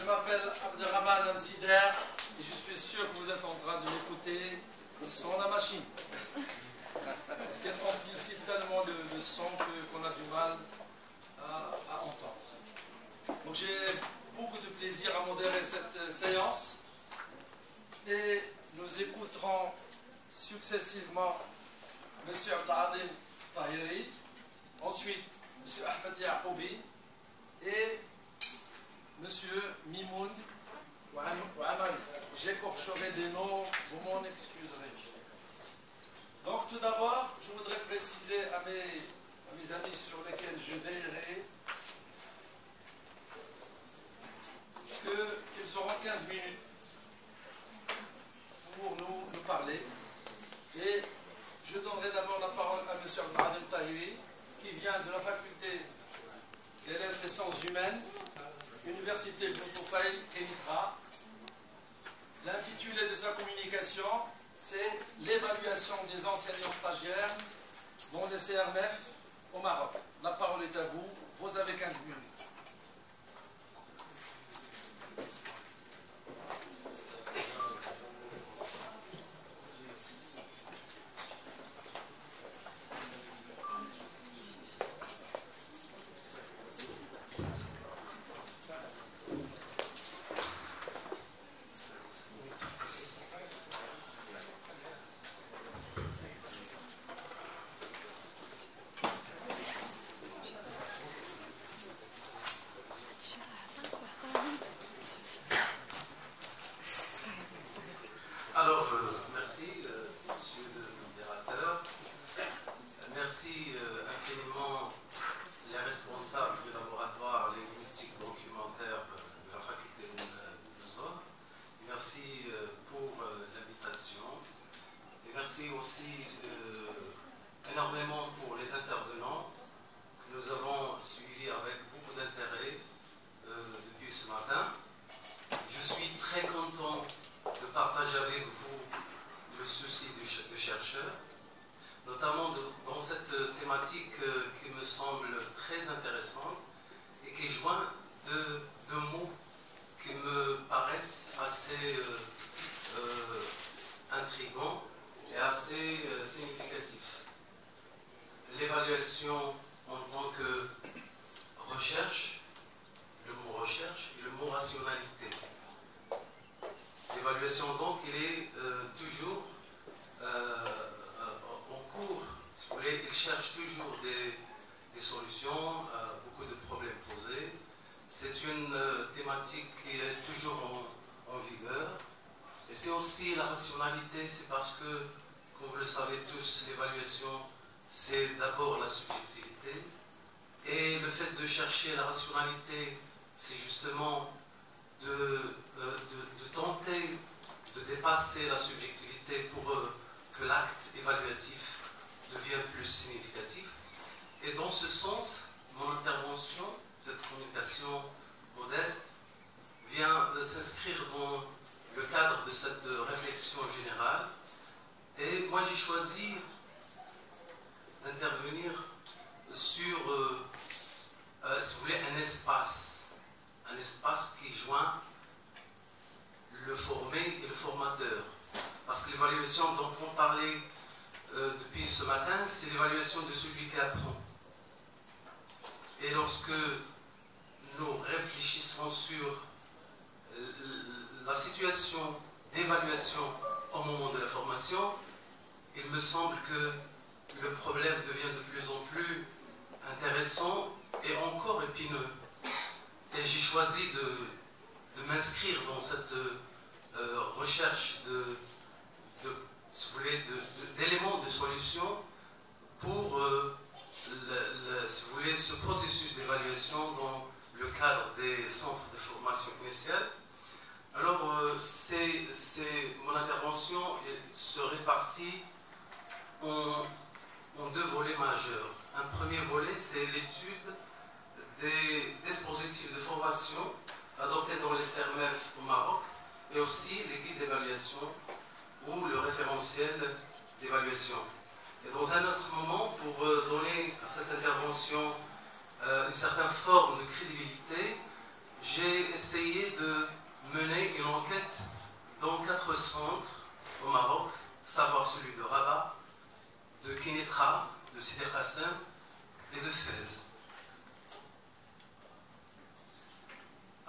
Je m'appelle Abderrahman Amsider et je suis sûr que vous êtes en train de m'écouter sans la machine. Parce qu'elle amplifie tellement le son qu'on a du mal à entendre. Donc j'ai beaucoup de plaisir à modérer cette séance et nous écouterons successivement M. Abdelrahman Tahiri, ensuite M. Ahmed Yaqoubi et M. Mimoun Ouamal. J'écorcherai des noms, vous m'en excuserez. Donc tout d'abord, je voudrais préciser à mes amis sur lesquels je veillerai qu'ils auront 15 minutes pour nous parler. Et je donnerai d'abord la parole à M. Abdelrahman Tahiri, qui vient de la faculté des lettres et sciences humaines, Université de Boutoufaïl, Kenitra. L'intitulé de sa communication, c'est l'évaluation des enseignants stagiaires dans les CRNF au Maroc. La parole est à vous, vous avez 15 minutes. Énormément pour les intervenants que nous avons suivis avec beaucoup d'intérêt depuis ce matin. Je suis très content de partager avec vous le souci du chercheur, notamment dans cette thématique qui me semble très intéressante et qui joint deux mots qui me paraissent assez intrigants et assez significatifs. L'évaluation en tant que recherche, le mot recherche et le mot rationalité. L'évaluation donc, il est toujours en cours, si vous voulez, il cherche toujours des solutions à beaucoup de problèmes posés. C'est une thématique qui est toujours en vigueur. Et c'est aussi la rationalité, c'est parce que, comme vous le savez tous, l'évaluation, c'est d'abord la subjectivité. Et le fait de chercher la rationalité, c'est justement de tenter de dépasser la subjectivité pour que l'acte évaluatif devienne plus significatif. Et dans ce sens, mon intervention, cette communication modeste, vient de s'inscrire dans le cadre de cette réflexion générale. Et moi, j'ai choisi d'intervenir sur, si vous voulez, un espace qui joint le formé et le formateur. Parce que l'évaluation dont on parlait depuis ce matin, c'est l'évaluation de celui qui apprend. Et lorsque nous réfléchissons sur la situation d'évaluation au moment de la formation, il me semble que le problème devient de plus en plus intéressant et encore épineux. Et j'ai choisi de m'inscrire dans cette recherche si vous voulez, d'éléments de solution pour si vous voulez, ce processus d'évaluation dans le cadre des centres de formation initiale. Alors, mon intervention se répartit en deux volets majeurs. Un premier volet, c'est l'étude des dispositifs de formation adoptés dans les CRNF au Maroc et aussi les guides d'évaluation ou le référentiel d'évaluation. Et dans un autre moment, pour donner à cette intervention une certaine forme de crédibilité, j'ai essayé de mené une enquête dans 4 centres au Maroc, savoir celui de Rabat, de Kénétra, de Sidi Hassan et de Fès.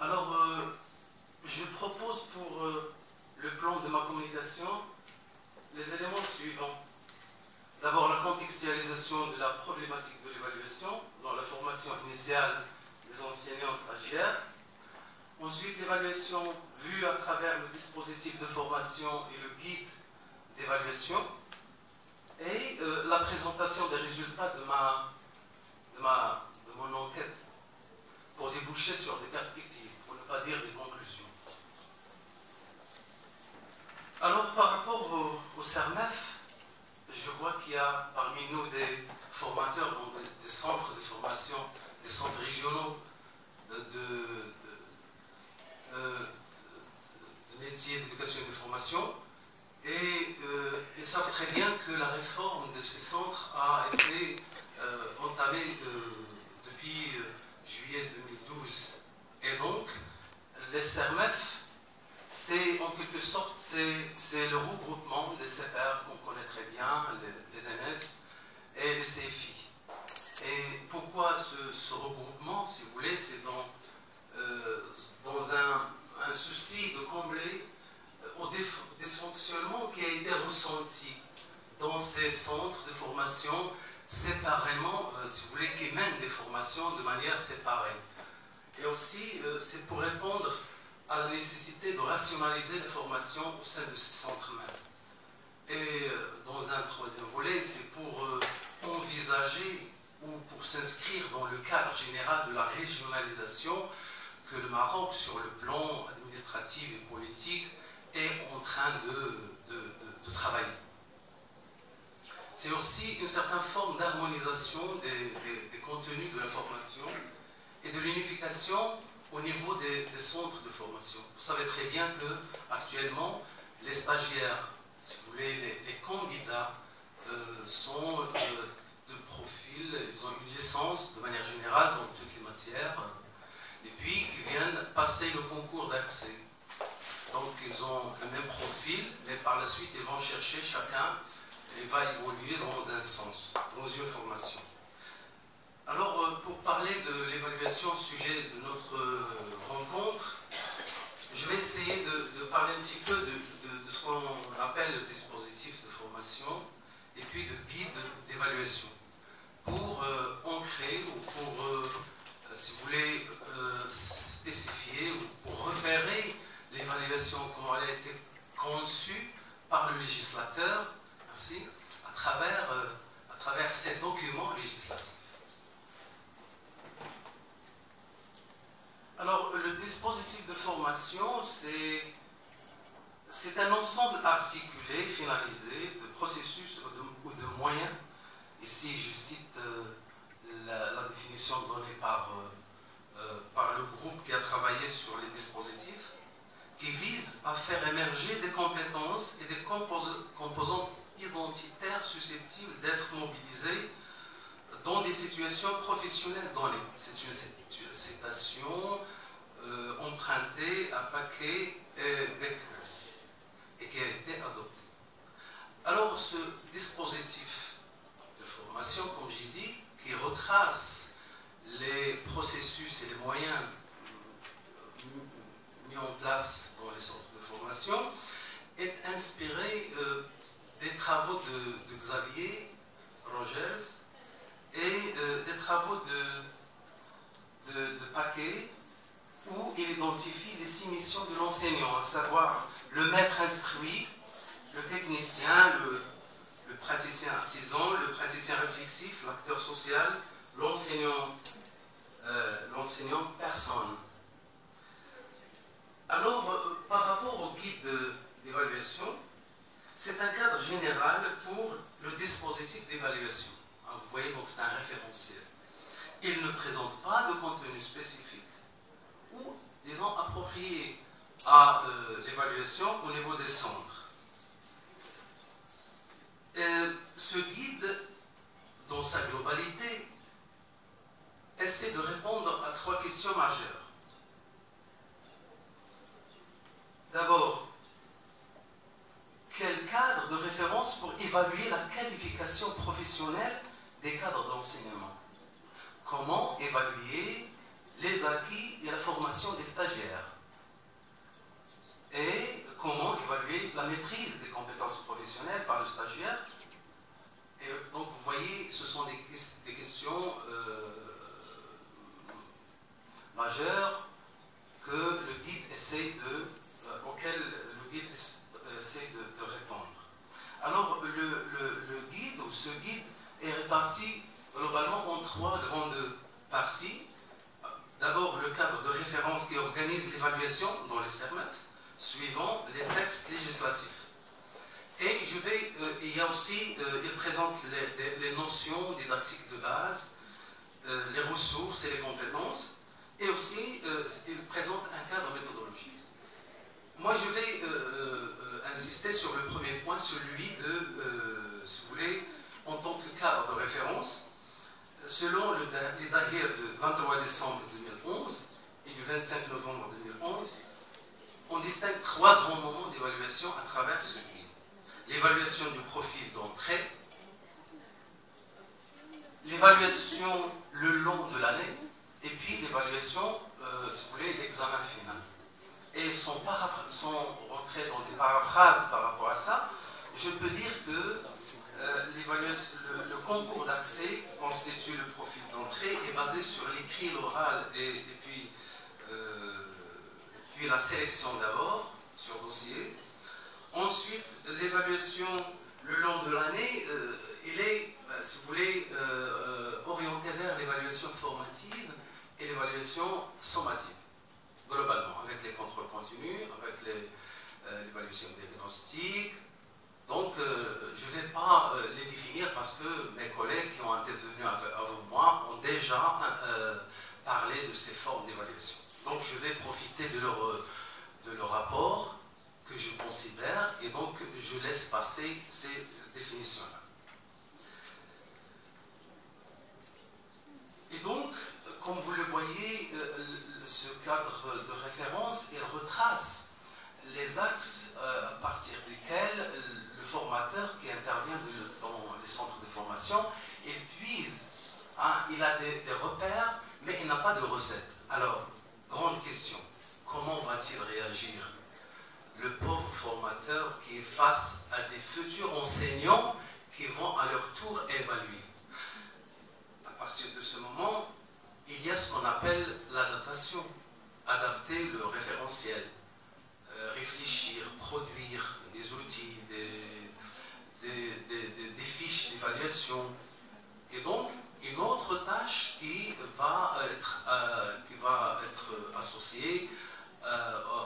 Alors, je propose pour le plan de ma communication les éléments suivants. D'abord, la contextualisation de la problématique de l'évaluation dans la formation initiale des enseignants stagiaires. Ensuite, l'évaluation vue à travers le dispositif de formation et le guide d'évaluation. Et la présentation des résultats de mon enquête pour déboucher sur des perspectives, pour ne pas dire des conclusions. Alors, par rapport au CERMEF, je vois qu'il y a parmi nous des formateurs dans des centres de formation, des centres régionaux de métiers d'éducation et de formation, et ils savent très bien que la réforme de ces centres a été entamée depuis juillet 2012. Et donc, les CERMEF, c'est en quelque sorte c'est le regroupement des CPR qu'on connaît très bien, les NS et les CFI. Et pourquoi ce regroupement, si vous voulez, c'est dans un souci de combler au dysfonctionnement qui a été ressenti dans ces centres de formation séparément, si vous voulez, qui mènent des formations de manière séparée. Et aussi, c'est pour répondre à la nécessité de rationaliser les formations au sein de ces centres même. Et dans un troisième volet, c'est pour envisager ou pour s'inscrire dans le cadre général de la régionalisation que le Maroc, sur le plan administratif et politique, est en train de travailler. C'est aussi une certaine forme d'harmonisation des contenus de la formation et de l'unification au niveau des centres de formation. Vous savez très bien que actuellement, les stagiaires, si vous voulez, les candidats sont de profil, ils ont une licence de manière générale dans toutes les matières, et puis qui viennent passer le concours d'accès. Donc ils ont le même profil, mais par la suite ils vont chercher chacun et va évoluer dans un sens, dans une formation. Alors, pour parler de l'évaluation au sujet de notre rencontre, je vais essayer de parler un petit peu de ce qu'on appelle le dispositif de formation et puis de guide d'évaluation pour ancrer ou pour, si vous voulez, spécifier ou pour repérer l'évaluation, comment elle a été conçue par le législateur, merci, à travers ces documents législatifs. Alors, le dispositif de formation, c'est un ensemble articulé, finalisé, de processus ou de moyens. Ici, je cite la définition donnée par le groupe qui a travaillé sur les dispositifs, qui vise à faire émerger des compétences et des composantes identitaires susceptibles d'être mobilisées dans des situations professionnelles données. C'est une citation empruntée à Paquet et Beckers et qui a été adoptée. Alors, ce dispositif de formation, comme j'ai dit, qui retrace les processus et les moyens mis en place dans les centres de formation, est inspiré des travaux de Xavier Rogers et des travaux de Paquet, où il identifie les 6 missions de l'enseignant, à savoir le maître instruit, le technicien, le praticien artisan, le praticien réflexif, l'acteur social, l'enseignant personne. Alors, par rapport au guide d'évaluation, c'est un cadre général pour le dispositif d'évaluation. Vous voyez, donc c'est un référentiel. Il ne présente pas de contenu spécifique ou, disons, approprié à l'évaluation au niveau des centres. Ce guide, dans sa globalité, essaie de répondre à 3 questions majeures. évaluer la qualification professionnelle des cadres d'enseignement. Comment évaluer les acquis et la formation des stagiaires. Et comment évaluer la maîtrise des compétences professionnelles par le stagiaire. Et donc vous voyez, ce sont des questions majeures que le guide auxquelles le guide essaie de répondre. Alors le guide ou ce guide est réparti globalement en 3 grandes parties. D'abord le cadre de référence qui organise l'évaluation dans les CERMET, suivant les textes législatifs. Et il y a aussi, il présente les notions didactiques de base, les ressources et les compétences, et aussi il présente un cadre méthodologique. Moi je vais insister sur le premier point, celui de, si vous voulez, en tant que cadre de référence, selon les DAGIR du 23 décembre 2011 et du 25 novembre 2011, on distingue 3 grands moments d'évaluation à travers ce guide. L'évaluation du profil d'entrée, l'évaluation le long de l'année, et puis l'évaluation, si vous voulez, l'examen final. Et sans rentrer dans des paraphrases par rapport à ça, je peux dire que le concours d'accès constitue le profil d'entrée et basé sur l'écrit, l'oral et puis la sélection d'abord sur dossier. Ensuite, l'évaluation le long de l'année, il est, si vous voulez, orienté vers l'évaluation formative et l'évaluation sommative, globalement, avec les contrôles continus, avec l'évaluation diagnostique. Donc, je ne vais pas les définir parce que mes collègues qui ont intervenu avant moi ont déjà parlé de ces formes d'évaluation. Donc, je vais profiter de leur rapport que je considère et donc je laisse passer ces définitions-là. Et donc, comme vous le voyez, ce cadre de référence, il retrace les axes à partir desquels le formateur qui intervient dans les centres de formation, il puise, il a des repères, mais il n'a pas de recette. Alors, grande question, comment va-t-il réagir, le pauvre formateur qui est face à des futurs enseignants qui vont à leur tour évaluer? À partir de ce moment, il y a ce qu'on appelle l'adaptation, adapter le référentiel, réfléchir, produire des outils, des fiches d'évaluation. Et donc, une autre tâche qui va être associée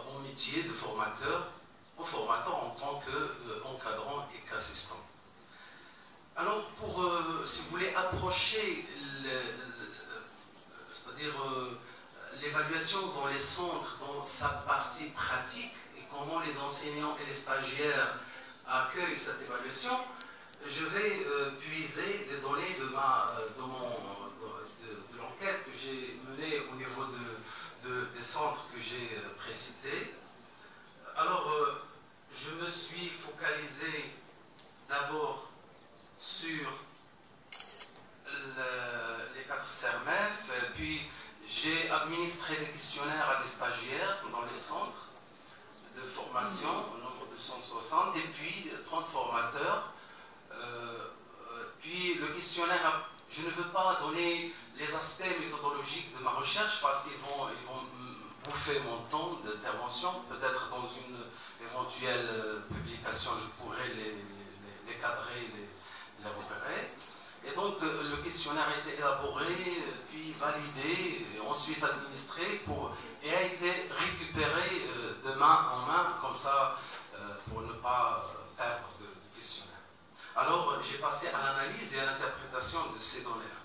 au métier de formateur, au formateur en tant qu'encadrant et qu'assistant. Alors, pour, si vous voulez, approcher c'est-à-dire l'évaluation dans les centres, dans sa partie pratique, et comment les enseignants et les stagiaires accueillent cette évaluation, je vais puiser des données de l'enquête que j'ai menée au niveau des centres que j'ai précités. Alors, je me suis focalisé d'abord sur les 4 CERMEF, puis j'ai administré des questionnaires à des stagiaires dans les centres de formation, au nombre de 160, et puis 30 formateurs. Puis le questionnaire, je ne veux pas donner les aspects méthodologiques de ma recherche parce qu'ils vont bouffer mon temps d'intervention. Peut-être dans une éventuelle publication, je pourrais les cadrer, les repérer. Et donc le questionnaire a été élaboré, puis validé, et ensuite administré et a été récupéré de main en main, comme ça, pour ne pas perdre de questionnaire. Alors j'ai passé à l'analyse et à l'interprétation de ces données-là.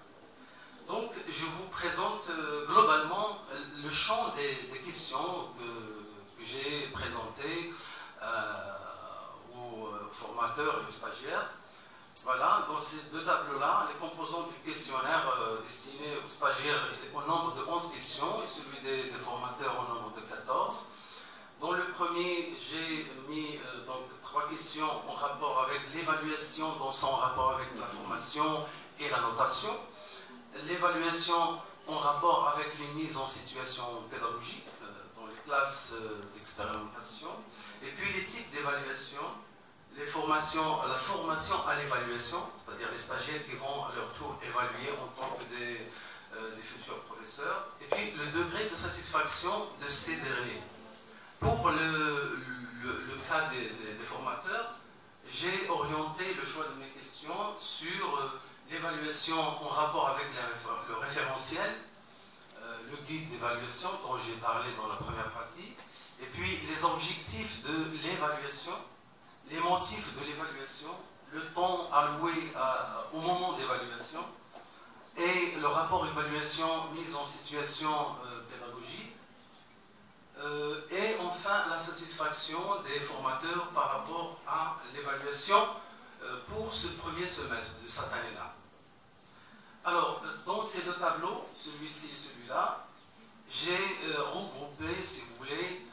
Donc je vous présente globalement le champ des questions que j'ai présentées aux formateurs et aux stagiaires. Voilà, dans ces 2 tableaux-là, les composants du questionnaire destiné aux stagiaires au nombre de 11 questions et celui des formateurs au nombre de 14. Dans le premier, j'ai mis donc 3 question en rapport avec l'évaluation dans son rapport avec la formation et la notation, l'évaluation en rapport avec les mises en situation pédagogique dans les classes d'expérimentation, et puis les types d'évaluation, la formation à l'évaluation, c'est-à-dire les stagiaires qui vont à leur tour évaluer en tant que des futurs professeurs, et puis le degré de satisfaction de ces derniers. Pour le cas des formateurs, j'ai orienté le choix de mes questions sur l'évaluation en rapport avec le référentiel, le guide d'évaluation dont j'ai parlé dans la première partie, et puis les objectifs de l'évaluation, les motifs de l'évaluation, le temps alloué au moment d'évaluation, et le rapport évaluation mise en situation pédagogique, et enfin la satisfaction des formateurs par rapport à l'évaluation pour ce premier semestre de cette année-là. Alors, dans ces deux tableaux, celui-ci et celui-là, j'ai regroupé, si vous voulez,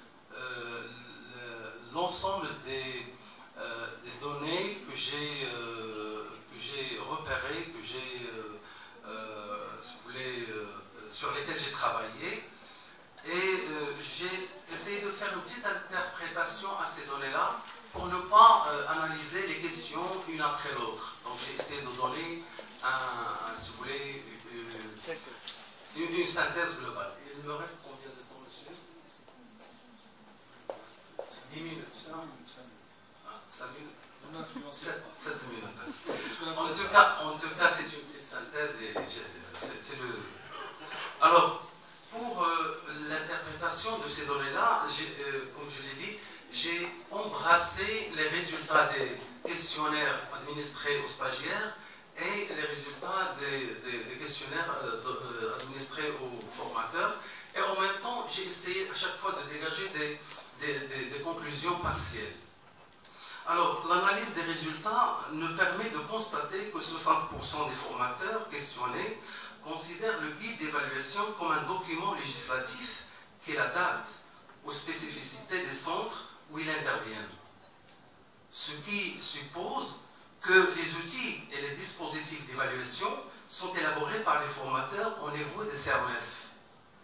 l'ensemble des données que j'ai repérées, que j'ai, si vous voulez, sur lesquelles j'ai travaillé. Et j'ai essayé de faire une petite interprétation à ces données-là pour ne pas analyser les questions une après l'autre. Donc j'ai essayé de donner, si vous voulez, une synthèse globale. Il me reste combien de temps, monsieur? 10 minutes. 5 minutes. 7 minutes. En tout cas, c'est une petite synthèse et c'est le... Alors, pour l'interprétation de ces données-là, comme je l'ai dit, j'ai embrassé les résultats des questionnaires administrés aux stagiaires et les résultats des questionnaires administrés aux formateurs. Et en même temps, j'ai essayé à chaque fois de dégager des conclusions partielles. Alors, l'analyse des résultats nous permet de constater que 60% des formateurs questionnés considèrent le guide d'évaluation comme un document législatif qui l'adapte aux spécificités des centres où il intervient. Ce qui suppose que les outils et les dispositifs d'évaluation sont élaborés par les formateurs au niveau des CERMEF.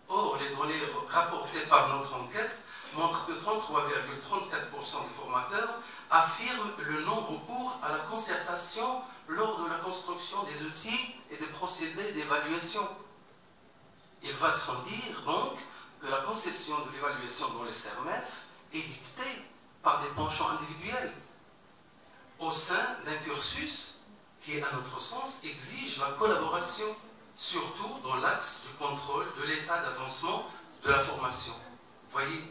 Or, les données rapportées par notre enquête montrent que 33,34% des formateurs affirment le non-recours à la concertation lors de la construction des outils et des procédés d'évaluation. Il va sans dire donc que la conception de l'évaluation dans les CERMEF est dictée par des penchants individuels au sein d'un cursus qui, à notre sens, exige la collaboration, surtout dans l'axe du contrôle de l'état d'avancement de la formation. Vous voyez,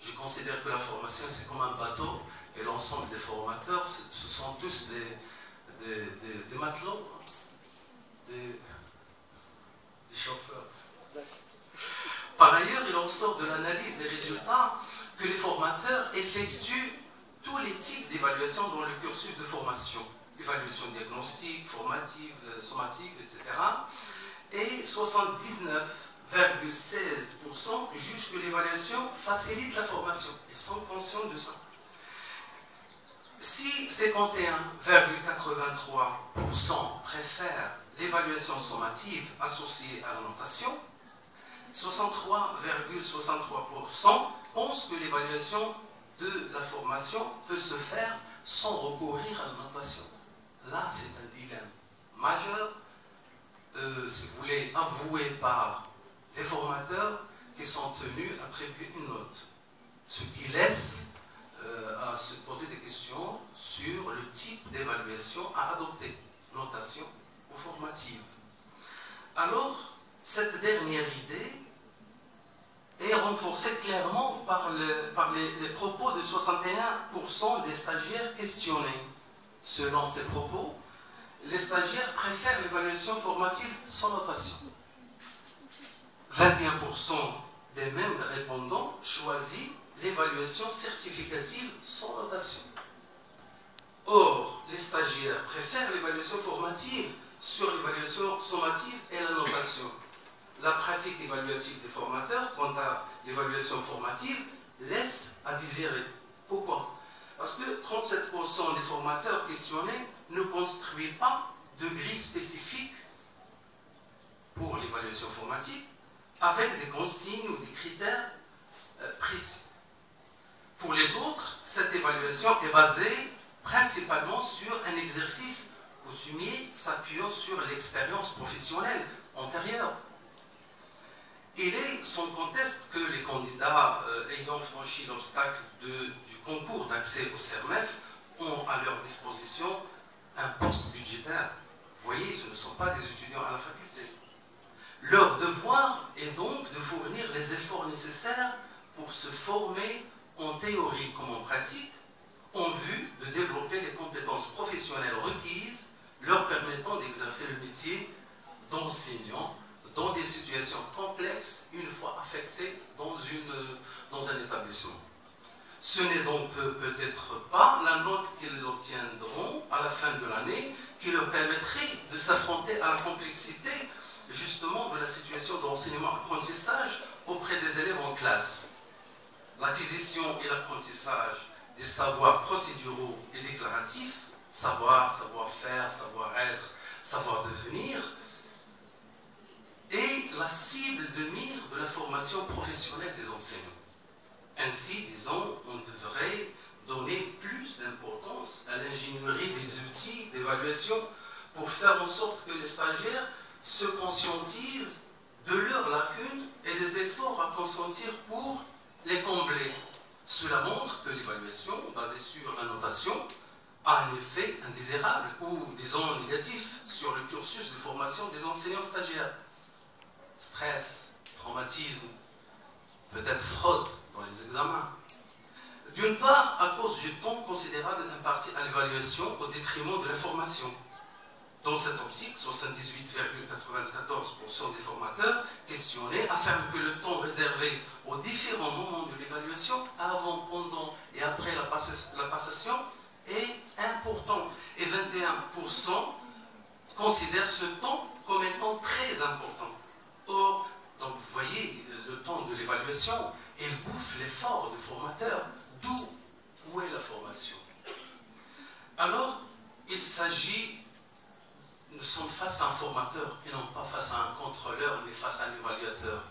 je considère que la formation, c'est comme un bateau, et l'ensemble des formateurs, ce sont tous des matelots, des chauffeurs. Par ailleurs, il en sort de l'analyse des résultats que les formateurs effectuent tous les types d'évaluation dans le cursus de formation. Évaluation diagnostique, formative, sommative, etc. Et 79,16% jugent que l'évaluation facilite la formation. Ils sont conscients de ça. Si 51,83% préfèrent l'évaluation sommative associée à la notation, 63,63% pensent que l'évaluation de la formation peut se faire sans recourir à la notation. Là, c'est un dilemme majeur, si vous voulez, avoué par les formateurs qui sont tenus à attribuer une note. Ce qui laisse à se poser des questions sur le type d'évaluation à adopter, notation ou formative. Alors, cette dernière idée est renforcée clairement par les propos de 61% des stagiaires questionnés. Selon ces propos, les stagiaires préfèrent l'évaluation formative sans notation. 21% des mêmes répondants choisissent l'évaluation certificative sans notation. Or, les stagiaires préfèrent l'évaluation formative sur l'évaluation sommative et la notation. La pratique évaluative des formateurs, quant à l'évaluation formative, laisse à désirer. Pourquoi? Parce que 37% des formateurs questionnés ne construisent pas de grille spécifique pour l'évaluation formatique avec des consignes ou des critères précis. Pour les autres, cette évaluation est basée principalement sur un exercice coutumier s'appuyant sur l'expérience professionnelle antérieure. Il est sans conteste que les candidats ayant franchi l'obstacle du concours d'accès au CERMEF ont à leur disposition un poste budgétaire. Vous voyez, ce ne sont pas des étudiants à la faculté. Leur devoir est donc de fournir les efforts nécessaires pour se former en théorie comme en pratique, en vue de développer les compétences professionnelles requises, leur permettant d'exercer le métier d'enseignant dans des situations complexes une fois affectés dans un établissement. Ce n'est donc peut-être pas la note qu'ils obtiendront à la fin de l'année qui leur permettrait de s'affronter à la complexité justement de la situation d'enseignement-apprentissage auprès des élèves en classe. L'acquisition et l'apprentissage des savoirs procéduraux et déclaratifs, savoir-faire, savoir-être, savoir-devenir, est la cible de mire de la formation professionnelle des enseignants. Ainsi, disons, on devrait donner plus d'importance à l'ingénierie des outils d'évaluation pour faire en sorte que les stagiaires se conscientisent de leurs lacunes et des efforts à consentir pour les combler. Cela montre que l'évaluation basée sur la notation a un effet indésirable ou, disons, négatif sur le cursus de formation des enseignants stagiaires. Stress, traumatisme, peut-être fraude dans les examens. D'une part, à cause du temps considérable imparti à l'évaluation au détriment de la formation. Dans cette optique, 78,94% des formateurs questionnés affirment que le temps réservé aux différents moments de l'évaluation, avant, pendant et après la passation, est important. Et 21% considèrent ce temps comme étant très important. Or, donc vous voyez, le temps de l'évaluation, il bouffe l'effort du formateur. Où est la formation? Alors, il s'agit, nous sommes face à un formateur et non pas face à un contrôleur, mais face à un évaluateur.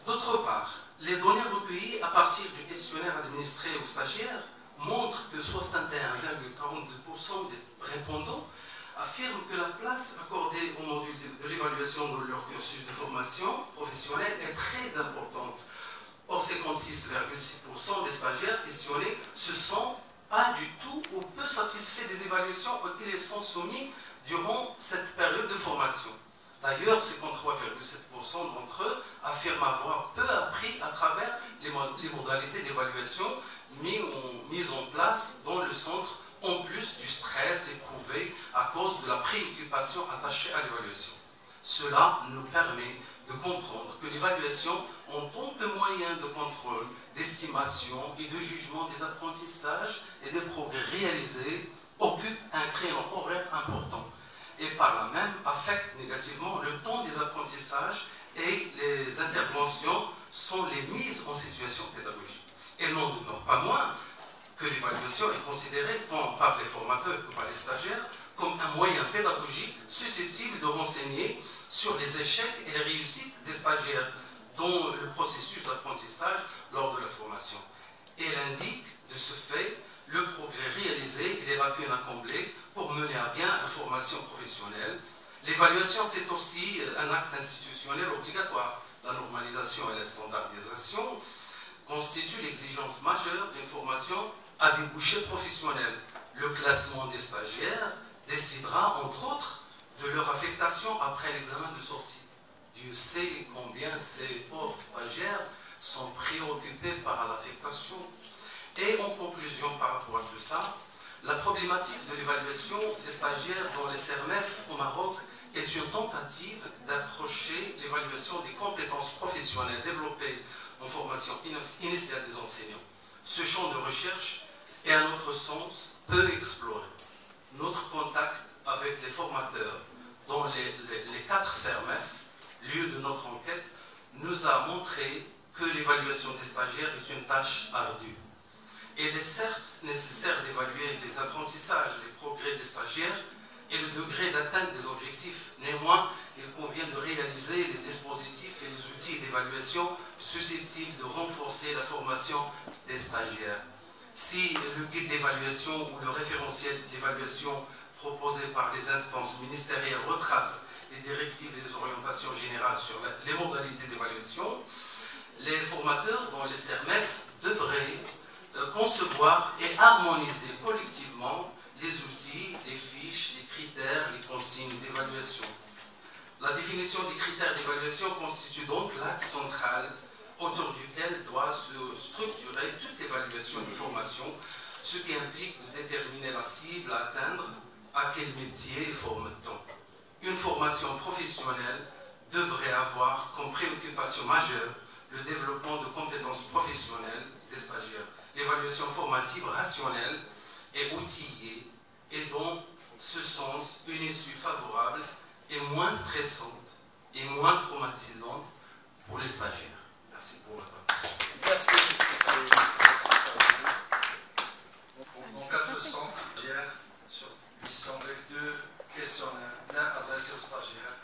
D'autre part, les données recueillies à partir du questionnaire administré aux stagiaires montrent que 61,42% des répondants affirment que la place accordée au module de l'évaluation de leur cursus de formation professionnelle est très importante. Or, 56,6% des stagiaires questionnés se sont pas du tout ou peu satisfaits des évaluations auxquelles ils sont soumis durant cette période de formation. D'ailleurs, 53,7% d'entre eux affirment avoir peu appris à travers les modalités d'évaluation mises en place dans le centre, en plus du stress éprouvé à cause de la préoccupation attachée à l'évaluation. Cela nous permet de comprendre que l'évaluation, en tant que moyen de contrôle, d'estimation et de jugement des apprentissages et des progrès réalisés, occupe un créneau horaire important et par là même affecte négativement le temps des apprentissages et les interventions sont les mises en situation pédagogique. Et n'en demeure pas moins que l'évaluation est considérée tant par les formateurs que par les stagiaires comme un moyen pédagogique susceptible de renseigner sur les échecs et les réussites des stagiaires dans le processus d'apprentissage lors de la formation. Et elle indique de ce fait le progrès réalisé et les lacunes à combler pour mener à bien la formation professionnelle. L'évaluation, c'est aussi un acte institutionnel obligatoire. La normalisation et la standardisation constituent l'exigence majeure d'une formation à débouché professionnel. Le classement des stagiaires décidera, entre autres, de leur affectation après l'examen de sortie. Dieu sait combien ces pauvres stagiaires sont préoccupés par l'affectation. Et en conclusion par rapport à tout ça, la problématique de l'évaluation des stagiaires dans les CERMEF au Maroc est une tentative d'approcher l'évaluation des compétences professionnelles développées en formation initiale des enseignants. Ce champ de recherche est à notre sens peu exploré. Notre contact avec les formateurs dans les 4 CERMEF, lieu de notre enquête, nous a montré que l'évaluation des stagiaires est une tâche ardue. Il est certes nécessaire d'évaluer les apprentissages, les progrès des stagiaires et le degré d'atteinte des objectifs. Néanmoins, il convient de réaliser les dispositifs et les outils d'évaluation susceptibles de renforcer la formation des stagiaires. Si le guide d'évaluation ou le référentiel d'évaluation proposé par les instances ministérielles retrace les directives et les orientations générales sur les modalités d'évaluation, les formateurs, dont les CERMEF, devraient concevoir et harmoniser collectivement les outils, les fiches, les critères, les consignes d'évaluation. La définition des critères d'évaluation constitue donc l'axe central autour duquel doit se structurer toute l'évaluation de formation, ce qui implique de déterminer la cible à atteindre, à quel métier forme-t-on. Une formation professionnelle devrait avoir comme préoccupation majeure le développement de compétences professionnelles des stagiaires. L'évaluation formative rationnelle et outillée est dans ce sens une issue favorable et moins stressante et moins traumatisante pour les stagiaires. Merci pour votre attention. Merci, donc 400 stagiaires sur 800 avec 2 questionnaires, l'un adressé aux stagiaires.